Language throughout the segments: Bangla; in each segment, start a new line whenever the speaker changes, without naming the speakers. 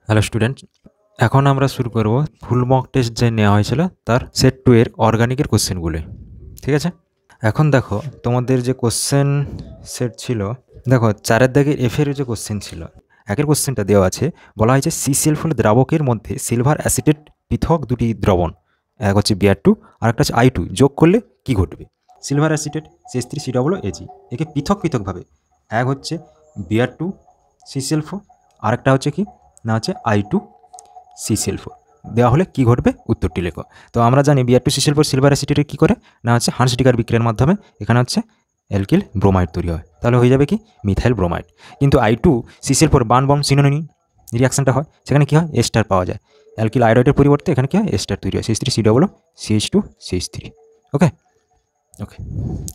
হ্যালো স্টুডেন্ট, এখন আমরা শুরু করব ফুল মক টেস্ট যে নেওয়া হয়েছিল তার সেট 2 এর অর্গানিকের কোশ্চেনগুলো। ঠিক আছে, এখন দেখো তোমাদের যে কোশ্চেন সেট ছিল, দেখো 4 দাগের এফ এর যে কোশ্চেন ছিল, একের কোশ্চেনটা দেওয়া আছে, বলা হয়েছে সিসিএল হল দ্রাবকের মধ্যে সিলভার অ্যাসিটেট পৃথক দুটি দ্রবণ, এক হচ্ছে বিআর টু আর একটা হচ্ছে আই টু, যোগ করলে কি ঘটবে। সিলভার অ্যাসিটেট সিএস3 সি ডবল এজি, একে পৃথক পৃথকভাবে, এক হচ্ছে বিআর টু সিসিএল ফোর, আরেকটা হচ্ছে কি না হচ্ছে আই টু সিসিএল4 দেওয়া হলে কি ঘটবে, উত্তরটি লেখো। তো আমরা জানি বিআর2 সিসিএল4 সিলভার অ্যাসিটেট কি করে না হচ্ছে হান্সডিকার বিক্রিয়ার মাধ্যমে এখানে হচ্ছে অ্যালকিল ব্রোমাইড তৈরি হয়, তাহলে হয়ে যাবে কি মিথাইল ব্রোমাইড। কিন্তু আই2 সিসিএল4 বান বম সিনোনিম রিয়াকশনটা হয়, সেখানে কি হয় এস্টার পাওয়া যায়, অ্যালকিল আয়োডাইডের পরিবর্তে এখানে কি হয় এস্টার তৈরি হয়, সিএস3 সি ডবল সিএইচ2 সিএইচ3। ওকে ওকে,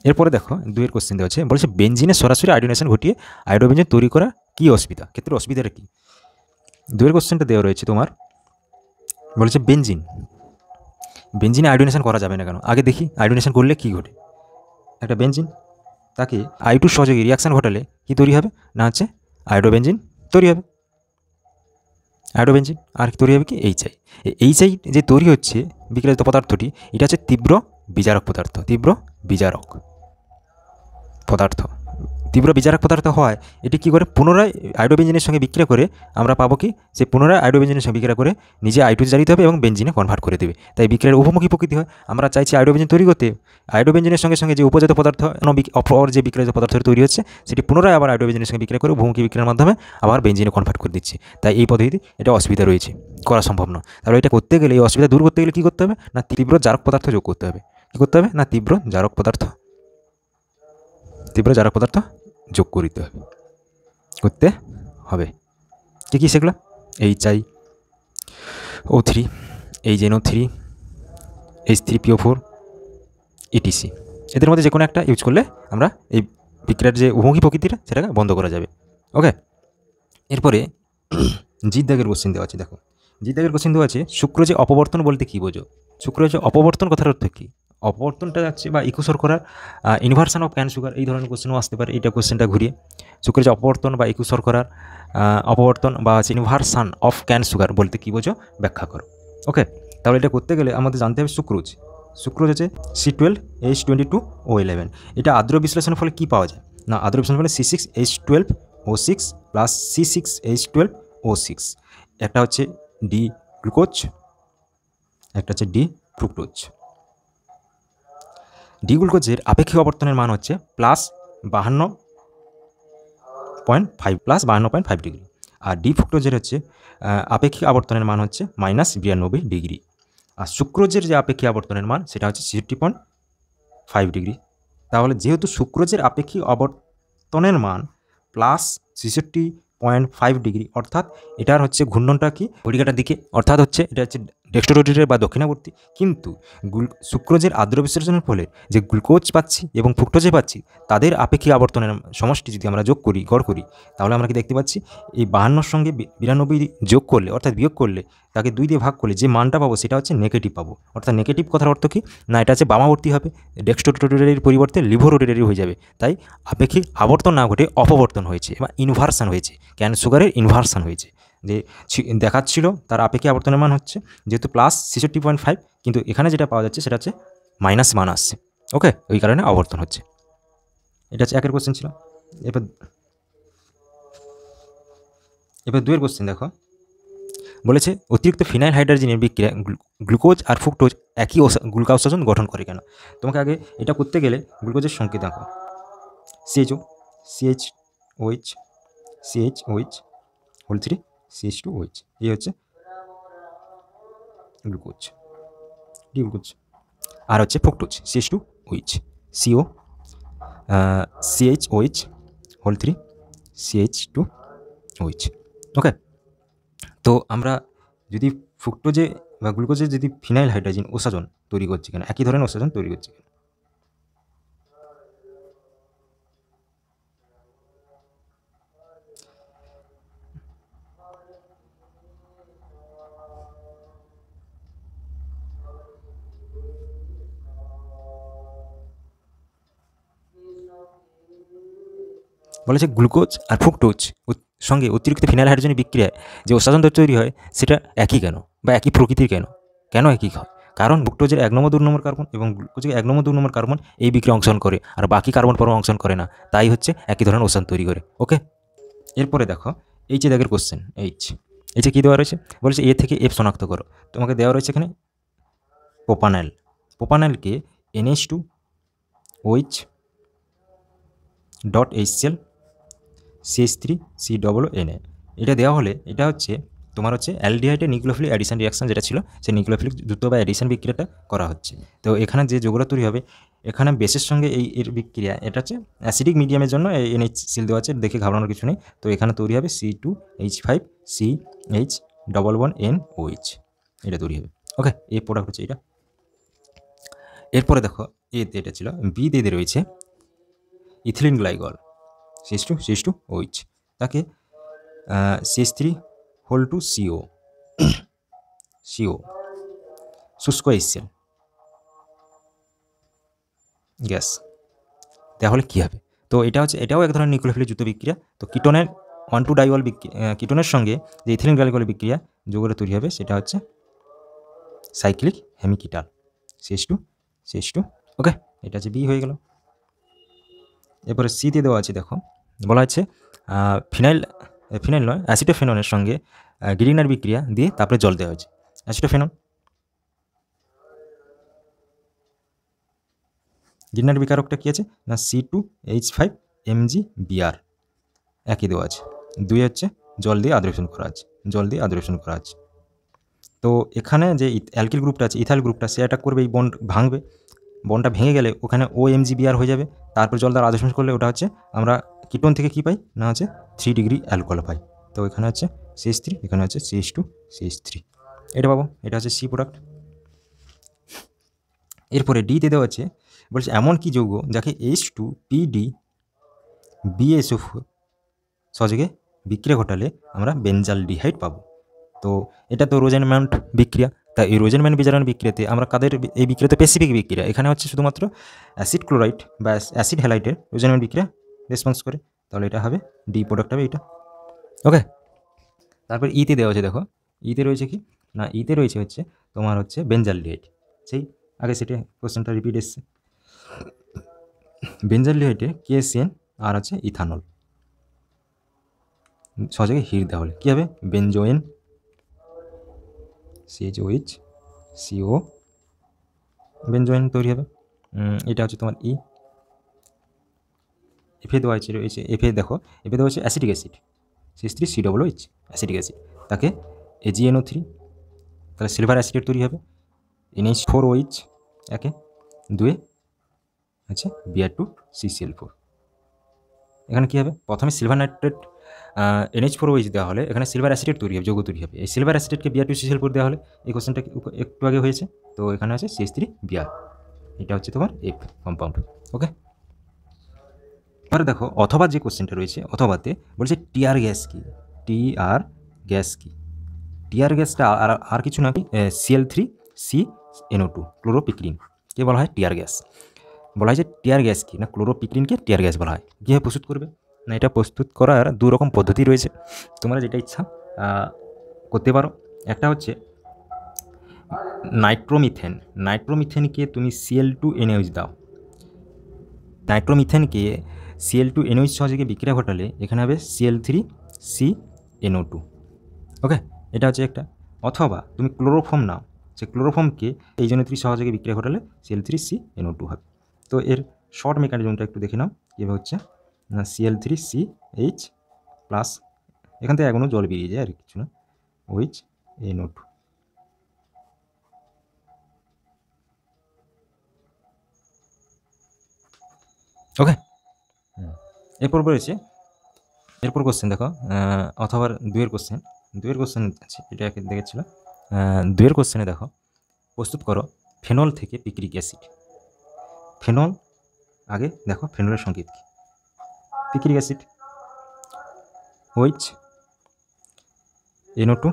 এরপরে দেখো দুইয়ের কোশ্চেন দেওয়া আছে, বলছে বেঞ্জিনে সরাসরি আয়োডিনেশন ঘটিয়ে আয়োডোবেঞ্জিন তৈরি করা কি অসুবিধা, ক্ষেত্রে অসুবিধাটা কি। দুইয়ের কোশ্চেনটা দেওয়া রয়েছে তোমার, বলেছে বেঞ্জিনে আয়োডিনেশন করা যাবে না কেন। আগে দেখি আয়োডিনেশন করলে কি ঘটে। একটা বেঞ্জিন, তাকে আই2 সহযোগী রিয়াকশান ঘটালে কি তৈরি হবে না হচ্ছে আয়োডোবেঞ্জিন তৈরি হবে, আয়োডোবেঞ্জিন। আর কি তৈরি হবে কি এইচআই যে তৈরি হচ্ছে বিক্রিয়াজাত পদার্থটি, এটা হচ্ছে তীব্র বিজারক পদার্থ, তীব্র বিজারক পদার্থ। তীব্র বিজারক পদার্থ হয় এটি কী করে পুনরায় আয়োডোবেঞ্জিনের সঙ্গে বিক্রিয়া করে আমরা পাবো কি যে পুনরায় আয়োডোবেঞ্জিনের সঙ্গে বিক্রিয়া করে নিজে আই2 জারিত হবে এবং বেঞ্জিনে কনভার্ট করে দেবে। তাই বিক্রিয়ার উপমুখী প্রকৃতি হয়। আমরা চাইছি আয়োডোবেঞ্জিন তৈরি করতে, আয়োডোবেঞ্জিনের সঙ্গে সঙ্গে যে উপজাত পদার্থ অপর যে বিক্রিয়াজাত পদার্থ তৈরি হচ্ছে সেটি পুনরায় আবার আয়োডোবেঞ্জিনের সঙ্গে বিক্রিয়া করে উপমুখী বিক্রিয়ার মাধ্যমে আবার বেঞ্জিনে কনভার্ট করে দিচ্ছে। তাই এই পদ্ধতিতে এটা অসুবিধা রয়েছে, করা সম্ভব নয়। তাহলে এটা করতে গেলে এই অসুবিধা দূর করতে গেলে কী করতে হবে না তীব্র জারক পদার্থ যোগ করতে হবে। কী করতে হবে না তীব্র জারক পদার্থ যোগ করতে হবে। কী কী সেগুলো, HiO3, HNO3, H3PO4, ETC, এদের মধ্যে যে কোনো একটা ইউজ করলে আমরা এই বিক্রিয়ার যে উভমুখী প্রকৃতিটা সেটাকে বন্ধ করা যাবে। ওকে, এরপরে জিৎ দাগের কোশ্চেন দেওয়া আছে। দেখো জিৎ দাগের কোশ্চেন দেওয়া আছে, শুক্রোজে অপবর্তন বলতে কী বোঝো। শুক্রোজে অপবর্তন কথার অর্থ কী, অপবর্তনটা যাচ্ছে বা ইকুসর করার ইনভার্সান অফ ক্যান সুগার, এই ধরনের কোশ্চেনও আসতে পারে। এইটা কোশ্চেনটা ঘুরিয়ে শুক্রোজে অপবর্তন বা ইকুসর করার অপবর্তন বা ইনভার্সান অফ ক্যান সুগার বলতে কী বোঝো, ব্যাখ্যা করো। ওকে, তাহলে এটা করতে গেলে আমাদের জানতে হবে সুক্রোজ হচ্ছে C12H22O11, এটা আদ্র বিশ্লেষণের ফলে কী পাওয়া যায় না আদ্র বিশ্লেষণের ফলে C6H12O6 প্লাস C6H12O6, একটা হচ্ছে ডি গ্লুকোজ, একটা হচ্ছে ডি ফ্রুক্টোজ। ডি গ্লুকোজের আপেক্ষিক আবর্তনের মান হচ্ছে +52.5 ডিগ্রি, আর ডি ফ্রুক্টোজের হচ্ছে আপেক্ষিক আবর্তনের মান হচ্ছে -92 ডিগ্রি। আর সুক্রোজের যে আপেক্ষিক আবর্তনের মান সেটা হচ্ছে 63.5 ডিগ্রি। তাহলে যেহেতু সুক্রোজের আপেক্ষিক আবর্তনের মান +63.5 ডিগ্রি, অর্থাৎ এটার হচ্ছে ঘূর্ণনটা কি ঘড়িকাটার দিকে, অর্থাৎ হচ্ছে এটা হচ্ছে ডেক্সট্রোরোটেটের বা দক্ষিণাবর্তী। কিন্তু সুক্রোজের আদ্র বিশ্লেষণের ফলে যে গ্লুকোজ পাচ্ছি এবং ফ্রুক্টোজে পাচ্ছি, তাদের আপেক্ষিক আবর্তনের সমষ্টি যদি আমরা গড় করি, তাহলে আমরা কি দেখতে পাচ্ছি এই 52 সঙ্গে 92 যোগ করলে অর্থাৎ বিয়োগ করলে, তাকে 2 দিয়ে ভাগ করলে যে মানটা পাবো সেটা হচ্ছে নেগেটিভ পাবো। অর্থাৎ নেগেটিভ কথার অর্থ কি না এটা হচ্ছে বামাবর্তী হবে, ডেক্সট্রোরোটেটের পরিবর্তে লিভোরোটেটেরি হয়ে যাবে। তাই আপেক্ষিক আবর্তন না ঘটে অপবর্তন হয়েছে বা ইনভার্সান হয়েছে, ক্যান সুগারের ইনভার্সান হয়েছে। যে দেখাচ্ছিল তার আপেক্ষিক আবর্তনের মান হচ্ছে যেহেতু +63.5, কিন্তু এখানে যেটা পাওয়া যাচ্ছে সেটা হচ্ছে মাইনাস মান আসছে। ওকে, ওই কারণে আবর্তন হচ্ছে। এটা হচ্ছে একের কোশ্চেন ছিল। এবার দুয়ের কোশ্চেন দেখো, বলেছে অতিরিক্ত ফিনাইল হাইড্রোজেনের বিক্রিয়া গ্লুকোজ আর ফ্রুক্টোজ একই গ্লুকাওসাজন গঠন করে কেন। তোমাকে আগে এটা করতে গেলে গ্লুকোজের সংকেত দেখো, CHO, CHOH, CHOH whole 3 CH2OH, এই হচ্ছে গ্লুকোজ, ডি গ্লুকোজ। আর হচ্ছে fructose CH2OH, CO CHOH whole 3 CH2OH। Okay, তো আমরা যদি ফ্রুক্টোজে বা গ্লুকোজে যদি ফিনাইল হাইড্রোজেন ওসাজন তৈরি করছে কেন, একই ধরনের ওসাজন তৈরি করছে কেন। বলেছে গ্লুকোজ আর ফ্রুক্টোজ সঙ্গে অতিরিক্ত ফিনাইল হাইড্রোজেন বিক্রিয়ায় যে ওসাজন তৈরি হয় সেটা একই কেন বা একই প্রকৃতির কেন, কেন একই হয়? কারণ ফ্রুক্টোজের 1 নম্বর 2 নম্বর কার্বন এবং গ্লুকোজের 1 নম্বর 2 নম্বর কার্বন এই বিক্রিয়া অংশগ্রহণ করে, আর বাকি কার্বন পরমাণু অংশগ্রহণ করে না, তাই হচ্ছে একই ধরনের ওসান তৈরি করে। ওকে, এরপরে দেখো এই যে দাগের কোশ্চেন এই যে কী দেওয়া রয়েছে, বলেছে এ থেকে এফ শনাক্ত করো। তোমাকে দেওয়া রয়েছে এখানে প্রোপানাইল, প্রোপানাইলকে NH2 OH dot HCl CH3 COO Na, এটা দেওয়া হলে এটা হচ্ছে তোমার হচ্ছে অ্যালডিহাইডের নিউক্লিওফিলিক অ্যাডিশন রিয়াকশন যেটা ছিল, সেই নিউক্লিওফিলিক দ্রুত বা অ্যাডিশন বিক্রিয়াটা করা হচ্ছে। তো এখানে যে যৌগটা তৈরি হবে, এখানে বেসের সঙ্গে এর বিক্রিয়া, এটা হচ্ছে অ্যাসিডিক মিডিয়ামের জন্য NH দেওয়া আছে, দেখে ঘাবড়ানোর কিছু নেই। তো এখানে তৈরি হবে C2H5CH11NOH, এটা তৈরি হবে। ওকে, এই প্রোডাক্ট হচ্ছে এটা। এরপরে দেখো এতে এটা ছিল, বি দিয়ে রয়েছে ইথিলিন গ্লাইকল CH2OH, তাকে CH3 CO শুষ্ক HCl গ্যাস, তাহলে কী হবে? তো এটা হচ্ছে, এটাও এক ধরনের নিউক্লিওফিলিক যুক্ত বিক্রিয়া। তো কিটোনের 1,2 ডাইওয়াল কিটোনের সঙ্গে যে ইথিলিন গ্লাইকল বিক্রিয়া যৌগটা তৈরি হবে, সেটা হচ্ছে সাইক্লিক হেমিকিটাল CH2 ওকে, এটা হচ্ছে বি হয়ে গেল। এরপরে সিতে দেওয়া আছে, দেখো বলা হচ্ছে ফিনাইল নয়, অ্যাসিটোফেননের সঙ্গে গ্রিনার বিক্রিয়া দিয়ে তারপরে জল দেওয়া হয়েছে। অ্যাসিটোফেনন, গ্রিনার বিকারকটা কী আছে না C2H5MgBr, একই দেওয়া আছে। 2 হচ্ছে জল দিয়ে আদ্রশন করা আছে। তো এখানে যে অ্যালকিল গ্রুপটা আছে, ইথাইল গ্রুপটা, সে অ্যাটাক করবে, এই বন্ড ভাঙবে, বন্ডটা ভেঙে গেলে ওখানে OMgBr হয়ে যাবে। তারপর জল দ্বারা আদ্রশন করলে ওটা হচ্ছে আমরা কিটোন থেকে কী পাই না হচ্ছে 3 ডিগ্রি অ্যালকোহল পাই। তো এখানে হচ্ছে CH3, এখানে হচ্ছে CH2CH3, এটা পাবো। এটা হচ্ছে সি প্রোডাক্ট। এরপরে ডিতে দেওয়া আছে, বলছে এমন কি যৌগ যাকে H2PdBSO4 সহযোগে বিক্রিয়া ঘটালে আমরা বেনজালডিহাইড পাবো। তো এটা তো রোজেনম্যান বিক্রিয়া, তাই এই রোজেনম্যান বিজারণ বিক্রিয়াতে আমরা কাদের, এই বিক্রিয়াতে স্পেসিফিক বিক্রিয়া, এখানে হচ্ছে শুধুমাত্র অ্যাসিড ক্লোরাইড বা অ্যাসিড হ্যালাইডের রোজেনম্যান বিক্রিয়া রেসপন্স করে, তাহলে এটা হবে ডি প্রোডাক্ট হবে এটা। ওকে, তারপর ইতে দেওয়া আছে, দেখো ইতে রয়েছে কি না, ইতে রয়েছে হচ্ছে তোমার হচ্ছে বেনজালডিহাইড, সেই আগে সেটা কোশ্চেনটা রিপিট এসছে। বেনজালডিহাইডে KCN আর আছে ইথানল সহজে হিট দেওয়া হলে কী হবে, বেনজোয়েন CHOH CO বেনজোয়েন তৈরি হবে। এটা হচ্ছে তোমার ই। এফে দেওয়া রয়েছে, এফে দেখো, এফে দেওয়া হচ্ছে acidic acid CH3COOH acidic acid, তাকে AgNO3, তাহলে সিলভার অ্যাসিডেট তৈরি হবে। NH4OH একে 2 আচ্ছা Br2CCl4, এখানে কী হবে, প্রথমে সিলভার নাইট্রেট NH4OH দেওয়া হলে এখানে সিলভার অ্যাসিডেট তৈরি হবে, যৌগ তৈরি হবে। এই সিলভার অ্যাসিডেটকে Br2CCl4 দেওয়া হলে, এই কোশ্চেনটা একটু আগে হয়েছে, তো এখানে আছে CH3Br, এটা হচ্ছে তোমার এফ কম্পাউন্ড। ওকে, এবারে দেখো অথবা যে কোশ্চেনটা রয়েছে, অথবাতে বলছে টিআর গ্যাস কি, টিআর গ্যাসটা আর কিছু না, Cl3CNO2 ক্লোরোপিক্রিন কে বলা হয় টিআর গ্যাস। বলা হয় যে টিআর গ্যাস কি না, ক্লোরোপিক্রিনকে টিআর গ্যাস বলা হয়। কীভাবে প্রস্তুত করবে না, এটা প্রস্তুত করার 2 রকম পদ্ধতি রয়েছে, তোমরা যেটা ইচ্ছা করতে পারো। একটা হচ্ছে নাইট্রোমিথেনকে তুমি Cl2NaOH দাও, নাইট্রোমিথেনকে Cl2NaOH সহযোগে বিক্রিয়া ঘটালে এখানে হবে Cl3CNO2। ওকে, এটা হচ্ছে একটা। অথবা তুমি ক্লোরোফর্ম নাও, সে ক্লোরোফর্মকে H3 সহযোগে বিক্রিয়া ঘটালে Cl3CNO2 হবে। তো এর শর্ট মেকানিজমটা একটু দেখে নাও কীভাবে হচ্ছে না, Cl3CH প্লাস, এখান থেকে এখনও জল বেরিয়ে যায় আর কিছু না, OHNO2। ওকে, এরপর রয়েছে, এরপর কোশ্চেন দেখো, অথবা 2 কোশ্চেন আছে, এটা দেখেছিল। 2 কোশ্চেনে দেখো, প্রস্তুত করো ফেনল থেকে পিক্রিক অ্যাসিড। ফেনল আগে দেখো, ফেনলের সংকেত কি, পিক্রিক অ্যাসিড OHNO2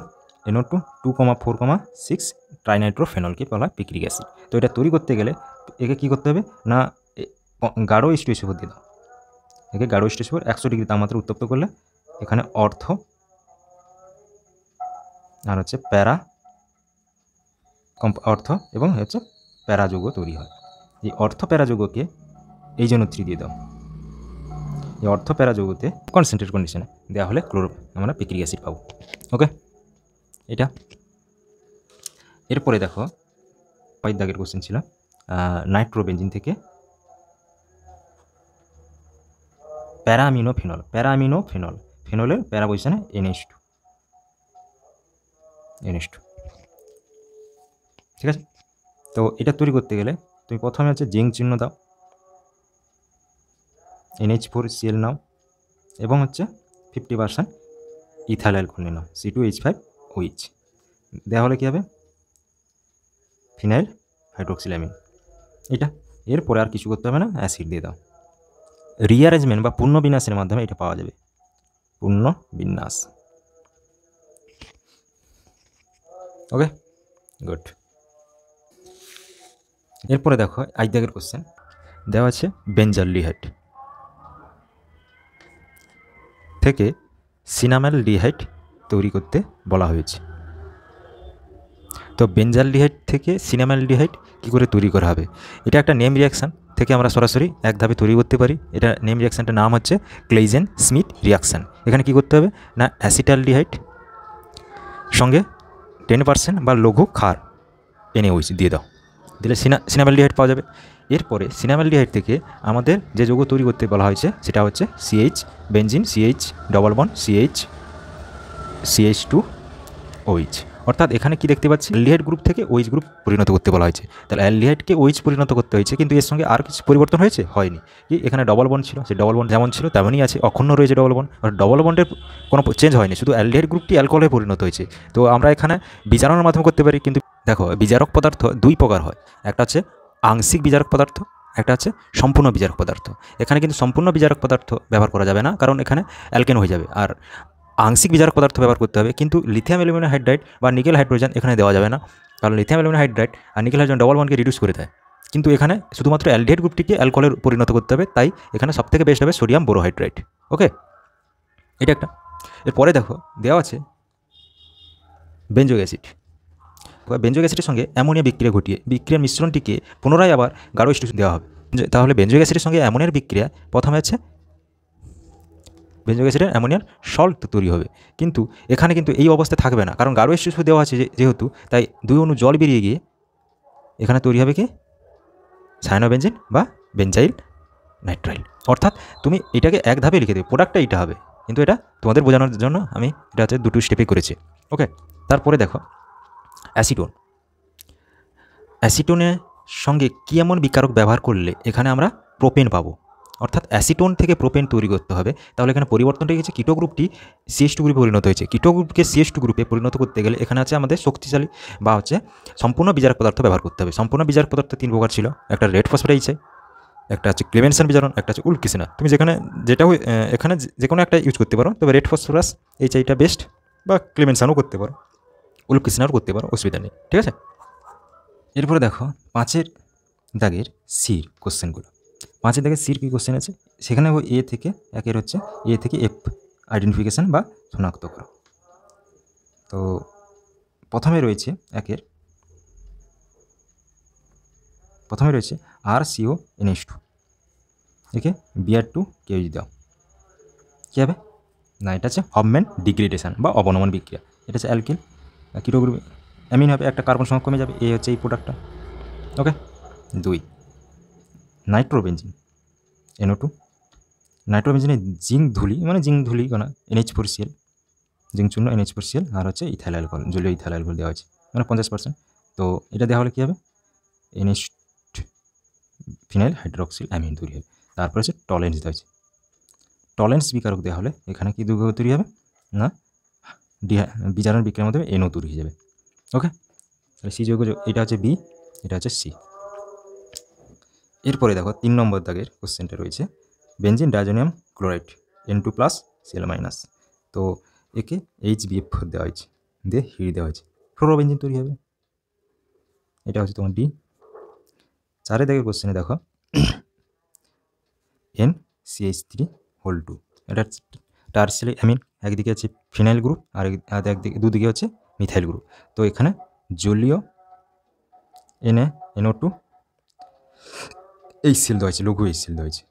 2,4,6 ট্রাইনাইট্রোফেনলকে বলা হয় পিক্রিক অ্যাসিড। তো এটা তৈরি করতে গেলে একে কী করতে হবে না, গাঢ় H2SO4 দিয়ে দাও, একে গাঢ় H2SO4 100 ডিগ্রি তাপমাত্রা উত্তপ্ত করলে এখানে অর্থ আর হচ্ছে প্যারা অর্থ এবং হচ্ছে প্যারা যৌগ তৈরি হয়। এই অর্থ প্যারা যৌগকে এই জন্য 3 দিয়ে দাও। এই অর্থ প্যারা যৌগতে কনসেন্ট্রেট কন্ডিশনে দেওয়া হলে আমরা পিক্রিক অ্যাসিড পাবো। ওকে, এটা। এরপরে দেখো 5 দাগের কোশ্চেন ছিল নাইট্রোবেনজিন থেকে প্যারামিনোফেনল। ফেনলের প্যারা পজিশনে NH2। ঠিক আছে, তো এটা তৈরি করতে গেলে তুমি প্রথমে হচ্ছে জিঙ্ক চিহ্ন দাও, NH4Cl নাও এবং হচ্ছে 50% ইথাইল অ্যালকোহল নাও, C2H5OH। দেওয়া হলে কী হবে? ফিনাইল হাইড্রোক্সিলামিন। এটা এরপরে আর কিছু করতে হবে না, অ্যাসিড দিয়ে দাও। রিঅ্যারেঞ্জমেন্ট বা পুনর্বিন্যাসের মাধ্যমে এটা পাওয়া যাবে, পুনর্বিন্যাস। ওকে, গুড। এরপরে দেখো 8 দাগের কোশ্চেন দেওয়া আছে বেঞ্জালডিহাইড থেকে সিনামালডিহাইড তৈরি করতে বলা হয়েছে। তো বেঞ্জালডিহাইড থেকে সিনামালডিহাইড কী করে তৈরি করা হবে? এটা একটা নেম রিয়াকশান থেকে আমরা সরাসরি এক ধাপে তৈরি করতে পারি। এটা নেম রিয়াকশানটার নাম হচ্ছে ক্লেইজেন স্মিথ রিয়াকশান। এখানে কি করতে হবে না, অ্যাসিটালডিহাইড সঙ্গে 10% বা লঘু ক্ষার NaOH দিয়ে দাও, দিলে সিনামালডিহাইড পাওয়া যাবে। এরপরে সিনামালডিহাইড থেকে আমাদের যে যৌগ তৈরি করতে বলা হয়েছে সেটা হচ্ছে CH benzene, CH double bond CH2OH। অর্থাৎ এখানে কি দেখতে পাচ্ছি, অ্যালডিহাইড গ্রুপ থেকে OH গ্রুপ পরিণত করতে বলা হয়েছে। তাহলে অ্যালডিহাইডকে OH পরিণত করতে হয়েছে, কিন্তু এর সঙ্গে আর কিছু পরিবর্তন হয়েছে? হয়নি। কি এখানে ডবল বন্ড ছিল, সেই ডবল বন্ড যেমন ছিল তেমনই আছে, অক্ষুণ্ণ রয়েছে ডবল বন্ড। আর ডবল বন্ডের কোনো চেঞ্জ হয়নি, শুধু অ্যালডিহাইড গ্রুপটি অ্যালকোহলে পরিণত হয়েছে। তো আমরা এখানে বিজারণের মাধ্যমে করতে পারি, কিন্তু দেখো বিজারক পদার্থ 2 প্রকার হয়, একটা হচ্ছে আংশিক বিজারক পদার্থ, একটা হচ্ছে সম্পূর্ণ বিজারক পদার্থ। এখানে কিন্তু সম্পূর্ণ বিজারক পদার্থ ব্যবহার করা যাবে না, কারণ এখানে অ্যালকেন হয়ে যাবে। আর আংশিক বিজারক পদার্থ ব্যবহার করতে হবে, কিন্তু লিথিয়াম অ্যালুমিনিয়াম হাইড্রাইড বা নিকেল হাইড্রোজেন এখানে দেওয়া যাবে না, কারণ লিথিয়াম অ্যালুমিনিয়াম হাইড্রাইড আর নিকেল হাইড্রোজেন ডবল বন্ডকে রিডিউস করে দেয়। কিন্তু এখানে শুধুমাত্র অ্যালডিহাইড গ্রুপটিকে অ্যালকোহলে পরিণত করতে হবে, তাই এখানে সবথেকে বেস্ট হবে সোডিয়াম বোরোহাইড্রাইড। ওকে, এটা একটা। এরপরে দেখো দেওয়া আছে বেঞ্জোইক অ্যাসিড। বেঞ্জোইক অ্যাসিডের সঙ্গে অ্যামোনিয়া বিক্রিয়া ঘটিয়ে বিক্রিয়ার মিশ্রণটিকে পুনরায় আবার গাঢ় স্টিফ দেওয়া হবে। তাহলে বেঞ্জোইক অ্যাসিডের সঙ্গে অ্যামোনিয়ার বিক্রিয়া প্রথমে আছে বেঞ্জোইক অ্যাসিডের অ্যামোনিয়ার সল্ট তৈরি হবে, কিন্তু এখানে কিন্তু এই অবস্থায় থাকবে না, কারণ গাঢ় স্টিফ দেওয়া আছে যেহেতু, তাই 2 অণু জল বেরিয়ে গিয়ে এখানে তৈরি হবে কি সায়ানোবেনজিন বা বেঞ্জাইল নাইট্রাইল। অর্থাৎ তুমি এটাকে এক ধাপে লিখে দেবে, প্রোডাক্টটা এটা হবে, কিন্তু এটা তোমাদের বোঝানোর জন্য আমি এটা হচ্ছে 2 স্টেপে করেছি। ওকে, তারপরে দেখো অ্যাসিটোন। অ্যাসিটোনের সঙ্গে কী এমন বিকারক ব্যবহার করলে এখানে আমরা প্রোপেন পাবো? অর্থাৎ অ্যাসিটোন থেকে প্রোপেন তৈরি করতে হবে। তাহলে এখানে পরিবর্তনটা গেছে, কিটো গ্রুপটি CH2 গ্রুপে পরিণত হয়েছে। কিটো গ্রুপকে CH2 গ্রুপে পরিণত করতে গেলে এখানে আছে আমাদের শক্তিশালী বা হচ্ছে সম্পূর্ণ বিজারক পদার্থ ব্যবহার করতে হবে। সম্পূর্ণ বিজারক পদার্থ 3 প্রকার ছিল, একটা রেড ফসফেটাইড, একটা হচ্ছে ক্লেমেনসন বিজারণ, একটা হচ্ছে উলকিসিনা। তুমি যেখানে এখানে যে কোনো একটা ইউজ করতে পারো, তবে রেড ফসফরাস এইটা বেস্ট, বা ক্লেমেনসানও করতে পারো, উলকিসিনাও করতে পারো, অসুবিধা নেই। ঠিক আছে, এরপরে দেখো 5 দাগের সির কোশ্চেনগুলো। 5 দাগের সির কী কোশ্চেন আছে, সেখানে এ থেকে একের হচ্ছে এ থেকে F আইডেন্টিফিকেশান বা শনাক্ত করো। তো প্রথমে রয়েছে RCONH2, একে Br2 কেজি দাও, কী হবে না, এটা হচ্ছে হফম্যান ডিগ্রেডেশন বা অবনমন বিক্রিয়া। এটা হচ্ছে অ্যালকিল, কিটো গ্রুপে অ্যামিন হবে, একটা কার্বন সংখ্যা কমে যাবে, এই হচ্ছে এই প্রোডাক্টটা। ওকে, 2 নাইট্রোবেনজিন NO2। নাইট্রোবেনজিনে জিঙ্ক ধুলি না NH4Cl, জিঙ্ক চূর্ণ NH4Cl, আর হচ্ছে ইথাইল অ্যালকোহল, জলীয় ইথাইল অ্যালকোহল দেওয়া হয়েছে, মানে 50%। তো এটা দেওয়া হলে কী হবে, NH ফিনাইল হাইড্রোক্সিল অ্যামিন তৈরি হবে। তারপরে হচ্ছে টলেন্স দেওয়া হয়েছে, টলেন্স বিকারক দেওয়া হলে এখানে কি যৌগ তৈরি হবে না, বিজারণ বিক্রিয়ার মাধ্যমে NO তৈরি হয়ে যাবে। ওকে, তাহলে সি যৌগ, এটা হচ্ছে বি, এটা হচ্ছে সি। এরপরে দেখো 3 নম্বর দাগের কোশ্চেনটা রয়েছে benzene diazonium chloride N2+ Cl-। তো একে HBF4 দেওয়া হয়েছে, দিয়ে হিট দেওয়া হয়েছে, ফ্লোরোবেনজিন তৈরি হবে। এটা হচ্ছে তোমার ডি। 4 দাগের কোশ্চেনে দেখো NCH3(2), এটা টার্সিয়ারি অ্যামিন, একদিকে আছে ফিনাইল গ্রুপ আর একদিকে দুদিকে হচ্ছে মিথাইল গ্রুপ। তো এখানে জলীয় NaNO2 HCl দেওয়া হয়েছে, লঘু HCl দেওয়া হয়েছে।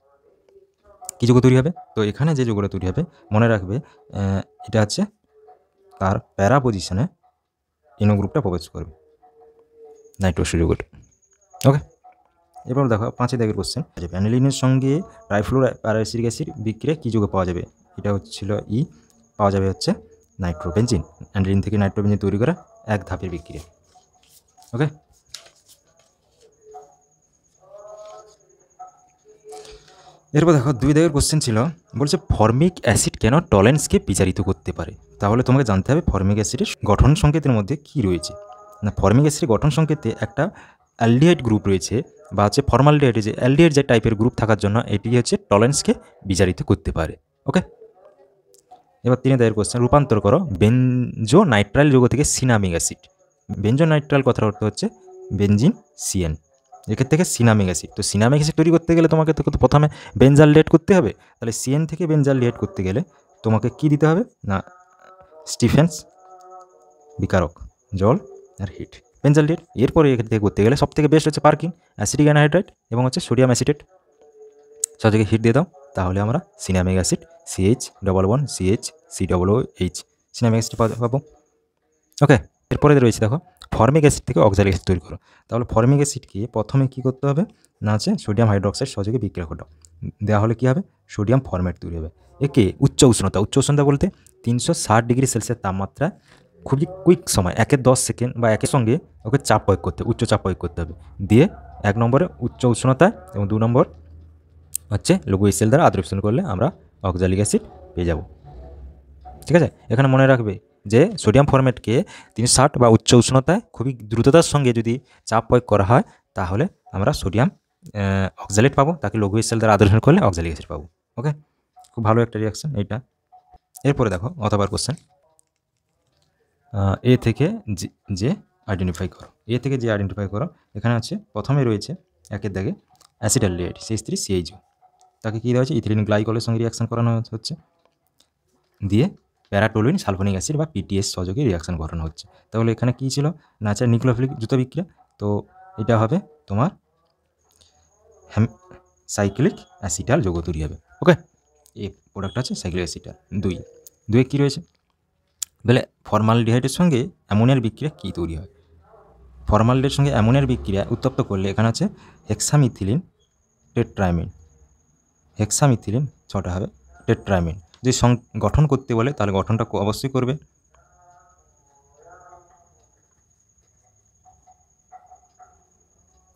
কী যৌগ তৈরি হবে? তো এখানে যে যৌগটা তৈরি হবে মনে রাখবে এটা হচ্ছে তার প্যারা পজিশনে NO গ্রুপটা প্রবেশ করবে, নাইট্রোস যৌগটা। ওকে, এবার দেখো 5 দাগের কোশ্চেন। অ্যানিলিনের সঙ্গে ট্রাইফ্লোরো প্যারাসিটিক অ্যাসিড বিক্রিয়া কী যৌগ পাওয়া যাবে? এটা হচ্ছিল পাওয়া যাবে হচ্ছে নাইট্রোবেনজিন। অ্যানিলিন থেকে নাইট্রোবেনজিন তৈরি করা এক ধাপের বিক্রিয়া। ওকে, এরপর দেখো 2 দাগের কোশ্চেন ছিল, বলছে ফর্মিক অ্যাসিড কেন টলেন্সকে বিচারিত করতে পারে? তাহলে তোমাকে জানতে হবে ফর্মিক অ্যাসিডের গঠন সংকেতের মধ্যে কি রয়েছে। না, ফর্মিক অ্যাসিডের গঠন সংকেতে একটা অ্যালডিহাইড গ্রুপ রয়েছে বা হচ্ছে ফর্মালডিহাইড, যে অ্যালডিহাইড যে টাইপের গ্রুপ থাকার জন্য এটি হচ্ছে টলেন্সকে বিচারিত করতে পারে। ওকে, এবার 3 দাগের কোশ্চেন, রূপান্তর করো বেনজো নাইট্রাইল যৌগ থেকে সিনামিক অ্যাসিড। বেনজো নাইট্রাইল কথার অর্থ হচ্ছে বেনজিন CN, এক্ষেত্রে থেকে সিনামিক অ্যাসিড। তো সিনামিক অ্যাসিড তৈরি করতে গেলে তোমাকে তো প্রথমে বেনজালডিহাইড করতে হবে। তাহলে CN থেকে বেনজালডিহাইড করতে গেলে তোমাকে কি দিতে হবে? না, স্টিফেন্স বিকারক, জল আর হিট, বেনজালডিহাইড। এরপরে এখান থেকে করতে গেলে সব থেকে বেস্ট হচ্ছে পার্কিন, অ্যাসিডিক অ্যানহাইড্রাইড এবং হচ্ছে সোডিয়াম অ্যাসিটেট। সহজে হিট দিয়ে দাও, তাহলে আমরা cinnamic acid CH11CH cinnamic acid পাবো। ওকে, এরপরে রয়েছে দেখো ফর্মিক অ্যাসিড থেকে অক্সালিক অ্যাসিড তৈরি করো। তাহলে ফর্মিক অ্যাসিডকে প্রথমে কী করতে হবে? না আছে সোডিয়াম হাইড্রোক্সাইড সহযোগে বিক্রিয়া ঘটাও, দেওয়া হলে কী হবে? সোডিয়াম ফরম্যাট তৈরি হবে। একে উচ্চ উষ্ণতা বলতে 360 ডিগ্রি সেলসিয়াস তাপমাত্রা খুবই কুইক সময় 1-10 সেকেন্ড বা একের সঙ্গে ওকে চাপ প্রয়োগ করতে, উচ্চ চাপ প্রয়োগ করতে হবে। দিয়ে 1 নম্বরে উচ্চ উষ্ণতা এবং 2 নম্বর হচ্ছে লঘু HCl দ্বারা আদ্রবীকরণ করলে আমরা অক্সালিক অ্যাসিড পেয়ে যাব। ঠিক আছে, এখানে মনে রাখবে যে সোডিয়াম ফরম্যাটকে 360 বা উচ্চ উষ্ণতায় খুবই দ্রুততার সঙ্গে যদি চাপ প্রয়োগ করা হয় তাহলে আমরা সোডিয়াম অক্সালেট পাবো, তাকে লঘু HCl দ্বারা আদ্রবীকরণ করলে অক্সালিক অ্যাসিড পাবো। ওকে, খুব ভালো একটা রিয়াকশন এইটা। এরপরে দেখো অথবার কোশ্চেন, এ থেকে যে আইডেন্টিফাই করো। এখানে আছে প্রথমে রয়েছে একের দাগে অ্যাসিটালডিহাইড CH3CHO, তাকে কী দেওয়া হচ্ছে? ইথিলিন গ্লাইকলের সঙ্গে রিয়াকশন করানো হচ্ছে, দিয়ে প্যারাটোলুইন সালফোনিক অ্যাসিড বা PTS সহযোগে রিয়াকশন করানো হচ্ছে। তাহলে এখানে কী ছিল? না আছে নিউক্লিওফিলিক দ্রুত বিক্রিয়া। তো এটা হবে তোমার সাইক্লিক অ্যাসিটাল যৌগ তৈরি হবে। ওকে, এই প্রোডাক্টটা আছে সাইক্লিক অ্যাসিটাল। 2 কী রয়েছে? বলে ফর্মালডিহাইডের সঙ্গে অ্যামোনিয়ার বিক্রিয়া কী তৈরি হয়? ফর্মালডিহাইডের সঙ্গে অ্যামোনিয়ার বিক্রিয়া উত্তপ্ত করলে এখানে আছে হেক্সামিথিলিন টেট্রাইমিন, হেক্সামিথিলিন 6টা হবে টেট্রাইমিন। যদি গঠন করতে বলে তাহলে গঠনটা অবশ্যই করবে।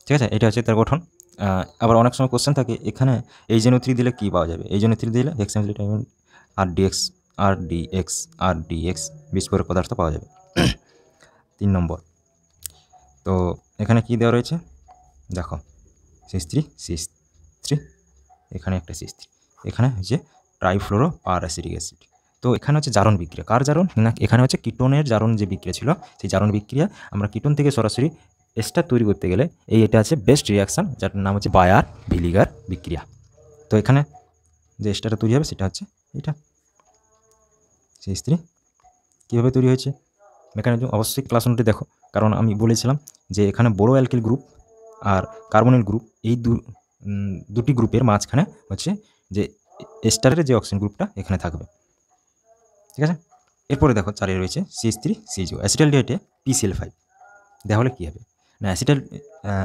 ঠিক আছে, এটা হচ্ছে তার গঠন। আবার অনেক সময় কোশ্চেন থাকে এখানে HNO3 দিলে কী পাওয়া যাবে? HNO3 দিলে হেক্সামিথিলিন RDX বিস্ফোরক পদার্থ পাওয়া যাবে। 3 নম্বর, তো এখানে কি দেওয়া রয়েছে দেখো CH3 এখানে একটা CH3, এখানে হচ্ছে ট্রাইফ্লোরো প্যারাসিটিক অ্যাসিড। তো এখানে হচ্ছে জারণ বিক্রিয়া, কার জারণ? না, এখানে হচ্ছে কিটোনের জারণ যে বিক্রিয়া ছিল সেই জারণ বিক্রিয়া আমরা কিটোন থেকে সরাসরি এস্টার তৈরি করতে গেলে এটা আছে বেস্ট রিয়াকশান, যার নাম হচ্ছে বায়ার ভিলিগার বিক্রিয়া। তো এখানে যে এস্টারটা তৈরি হবে সেটা হচ্ছে এটা CH3। কীভাবে তৈরি হয়েছে মেকানিজম অবশ্যই ক্লাস নোটে দেখো, কারণ আমি বলেছিলাম যে এখানে বড় অ্যালকিল গ্রুপ আর কার্বনিল গ্রুপ এই দুটি গ্রুপের মাঝখানে হচ্ছে যে এস্টারের যে অক্সিজেন গ্রুপটা এখানে থাকবে। ঠিক আছে, এরপরে দেখো 4 রয়েছে CH3CHO অ্যাসিটালডিহাইডে PCl5 দেওয়া হলে কী হবে? না,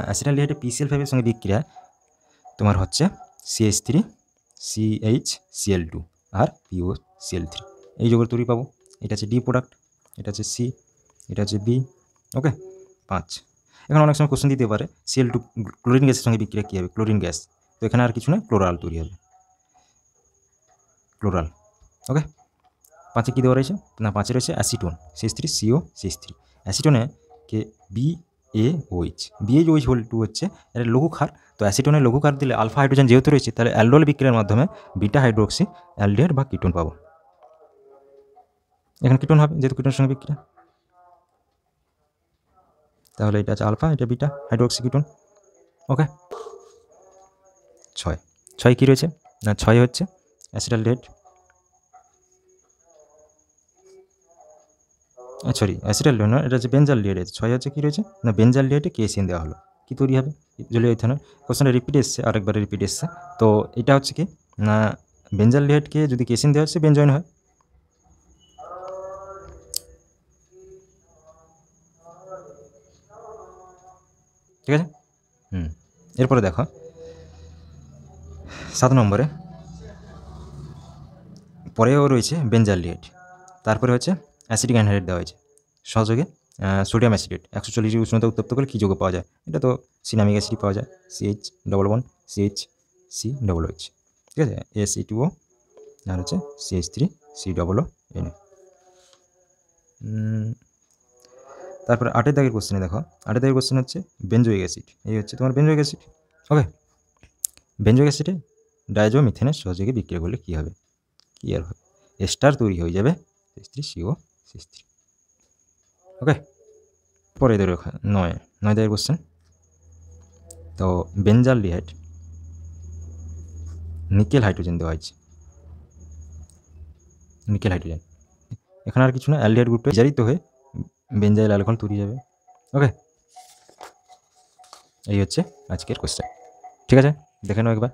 অ্যাসিটালডিহাইডে PCl5 এর সঙ্গে বিক্রিয়া তোমার হচ্ছে CH3CHCl2 আর POCl3 এই যৌগের তৈরি পাবো। এটা হচ্ছে ডি প্রোডাক্ট, এটা হচ্ছে সি, এটা হচ্ছে বি। ওকে, 5। এখন অনেক সময় কোশ্চেন দিতে পারে Cl2 ক্লোরিন গ্যাসের সঙ্গে বিক্রিয়া কী হবে? ক্লোরিন গ্যাস, তো এখানে আর কিছু নয়, ক্লোরাল তৈরি হবে, ক্লোরাল। ওকে, 5 কী দেওয়া রয়েছে? না, 5 রয়েছে অ্যাসিটোন CH3COCH3। অ্যাসিটোনে কে BaOH হচ্ছে এর লঘু ক্ষার। তো অ্যাসিটোনে লঘু ক্ষার দিলে আলফা হাইড্রোজেন যেহেতু রয়েছে তাহলে অ্যালডোল বিক্রিয়ার মাধ্যমে বিটা হাইড্রোক্সি অ্যালডিহাইড বা কিটোন পাবো। এখানে কিটোন হবে যেহেতু কিটোনের সঙ্গে বিক্রিয়া, তাহলে এটা আছে আলফা, এটা বিটা হাইড্রোক্সি কিটোন। ওকে, 6 কী রয়েছে? না, 6 হচ্ছে অ্যাসিটালডিহাইড সরি অ্যাসিটালডিহাইড নয়, এটা হচ্ছে বেঞ্জালডিহাইড আছে। 6 হচ্ছে কী রয়েছে না বেঞ্জালডিহাইডে কেসিন দেওয়া হলো, কী তৈরি হবে জলীয় ইথানল। কোশ্চেনটা রিপিট এসছে, আরেকবারে রিপিট এসছে। তো এটা হচ্ছে কি না বেঞ্জালডিহাইডকে যদি কেসিন দেওয়া হচ্ছে বেঞ্জয়েন হয়। ঠিক আছে। এরপরে দেখো 7 নম্বরে পরেও রয়েছে বেঞ্জালডিহাইড, তারপরে হচ্ছে অ্যাসিটিক অ্যানহাইড্রাইড দেওয়া হয়েছে সহযোগে সোডিয়াম অ্যাসিডেট 140 ডিগ্রি উষ্ণতা উত্তপ্ত করে কী যৌগ পাওয়া যায়, এটা তো সিনামিক অ্যাসিড পাওয়া যায়, CH CH ঠিক আছে, SE2O আর হচ্ছে CH3COO। তারপরে 8 দাগের কোশ্চেনে দেখো, 8 দাগের কোশ্চেন হচ্ছে বেঞ্জোইক অ্যাসিড, এই হচ্ছে তোমার বেঞ্জোইক অ্যাসিড। ওকে, বেঞ্জোইক অ্যাসিডে ডাইজোমিথেনের সহযোগে বিক্রিয়া করলে কী হবে, কী আর হবে, এস্টার তৈরি হয়ে যাবে CH3COCH3। ওকে, পরে এদের 9 দাগের কোশ্চেন। তো বেঞ্জালডিহাইড নিকেল হাইড্রোজেন দেওয়া হয়েছে, নিকেল হাইড্রোজেন, এখানে আর কিছু না, অ্যালডিহাইড গ্রুপটা বিজারিত হয়ে বেঞ্জাইল অ্যালকোহল তৈরি যাবে। ওকে, এই হচ্ছে আজকের কোশ্চেন। ঠিক আছে, দেখে নাও একবার।